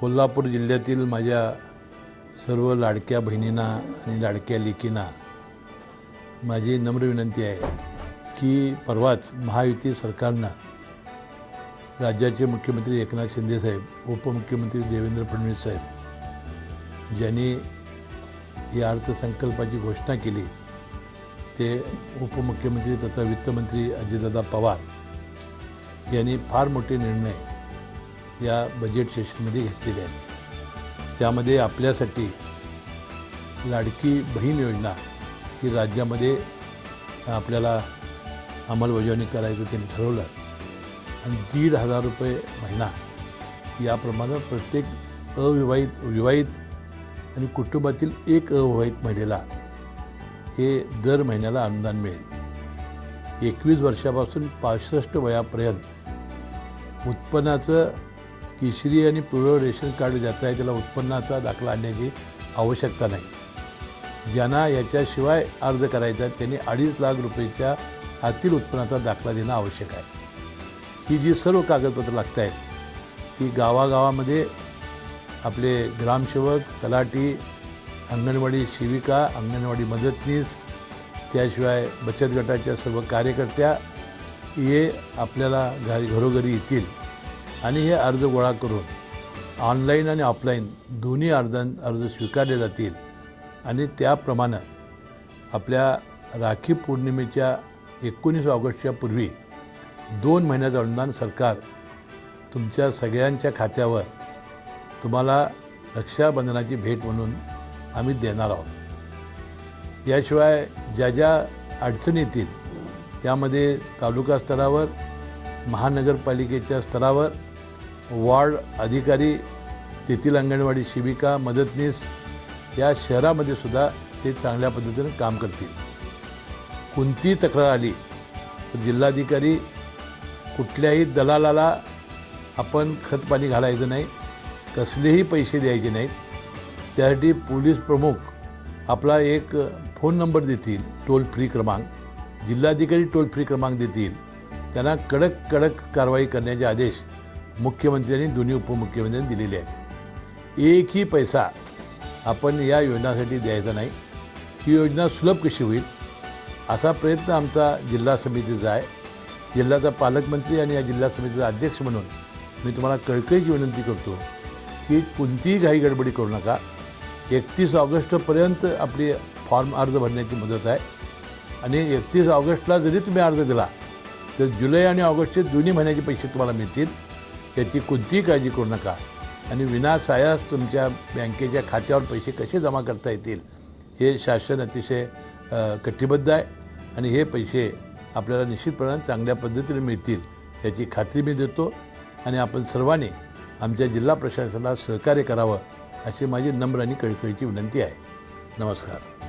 कोल्हापूर जिल्ह्यातील माझ्या सर्व लाडक्या बहिणींना आणि लाडक्या लेकींना माझी नम्र विनंती आहे की परवाच महायुती सरकारनं राज्याचे मुख्यमंत्री एकनाथ शिंदे साहेब, उपमुख्यमंत्री देवेंद्र फडणवीस साहेब ज्यांनी या अर्थसंकल्पाची घोषणा केली ते उपमुख्यमंत्री तथा वित्तमंत्री अजितदादा पवार यांनी फार मोठे निर्णय या बजेट सेशनमध्ये घेतलेले आहेत। त्यामध्ये आपल्यासाठी लाडकी बहीण योजना ही राज्यामध्ये आपल्याला अंमलबजावणी करायचं त्यांनी ठरवलं आणि 1,500 रुपये महिना याप्रमाणे प्रत्येक अविवाहित, विवाहित आणि कुटुंबातील एक अविवाहित महिलेला हे दर महिन्याला अनुदान मिळेल। 21 वर्षापासून 65 वयापर्यंत उत्पन्नाचं केशरी आणि पिवळं रेशन कार्ड ज्याचा आहे त्याला उत्पन्नाचा दाखला आणण्याची आवश्यकता नाही। ज्यांना याच्याशिवाय अर्ज करायचा आहे त्यांनी 2.5 लाख रुपयाच्या आतील उत्पन्नाचा दाखला देणं आवश्यक आहे। ही जी सर्व कागदपत्रं लागत आहेत ती गावागावामध्ये आपले ग्रामसेवक, तलाठी, अंगणवाडी सेविका, अंगणवाडी मदतनीस, त्याशिवाय बचत गटाच्या सर्व कार्यकर्त्या हे आपल्याला घरोघरी येतील आणि हे अर्ज गोळा करून ऑनलाईन आणि ऑफलाईन दोन्ही अर्ज स्वीकारले जातील आणि त्याप्रमाणे आपल्या राखी पौर्णिमेच्या 19 ऑगस्टच्या पूर्वी 2 महिन्याचं अनुदान सरकार तुमच्या सगळ्यांच्या खात्यावर तुम्हाला रक्षाबंधनाची भेट म्हणून आम्ही देणार आहोत। याशिवाय ज्या ज्या अडचणी येतील त्यामध्ये तालुका स्तरावर, महानगरपालिकेच्या स्तरावर वार्ड अधिकारी, तेथील अंगणवाडी सेविका, मदतनीस या शहरामध्ये सुद्धा ते चांगल्या पद्धतीने काम करतील। कोणती तक्रार आली तर जिल्हाधिकारी कुठल्याही दलालाला आपण खतपाणी घालायचं नाही, कसलेही पैसे द्यायचे नाहीत। त्यासाठी पोलीस प्रमुख आपला एक फोन नंबर देतील, टोल फ्री क्रमांक, जिल्हाधिकारी टोल फ्री क्रमांक देतील। त्यांना कडक कारवाई करण्याचे आदेश मुख्यमंत्र्यांनी दोन्ही उपमुख्यमंत्र्यांनी दिलेले आहेत। एकही पैसा आपण या योजनासाठी द्यायचा नाही। ही योजना सुलभ कशी होईल असा प्रयत्न आमचा जिल्हा समितीचा आहे। जिल्ह्याचा पालकमंत्री आणि या जिल्हा समितीचा अध्यक्ष म्हणून मी तुम्हाला कळकळीची विनंती करतो की कोणतीही घाई गडबडी करू नका। 31 ऑगस्टपर्यंत आपली फॉर्म अर्ज भरण्याची मुदत आहे आणि 31 ऑगस्टला जरी तुम्ही अर्ज दिला तर जुलै आणि ऑगस्टचे दोन्ही महिन्याचे पैसे तुम्हाला मिळतील, याची कोणतीही काळजी करू नका। आणि विनासायास तुमच्या बँकेच्या खात्यावर पैसे कसे जमा करता येतील हे शासन अतिशय कटिबद्ध आहे आणि हे पैसे आपल्याला निश्चितपणे चांगल्या पद्धतीने मिळतील याची खात्री मी देतो आणि आपण सर्वांनी आमच्या जिल्हा प्रशासनाला सहकार्य करावं अशी माझी नम्र आणि कळकळीची विनंती आहे। नमस्कार।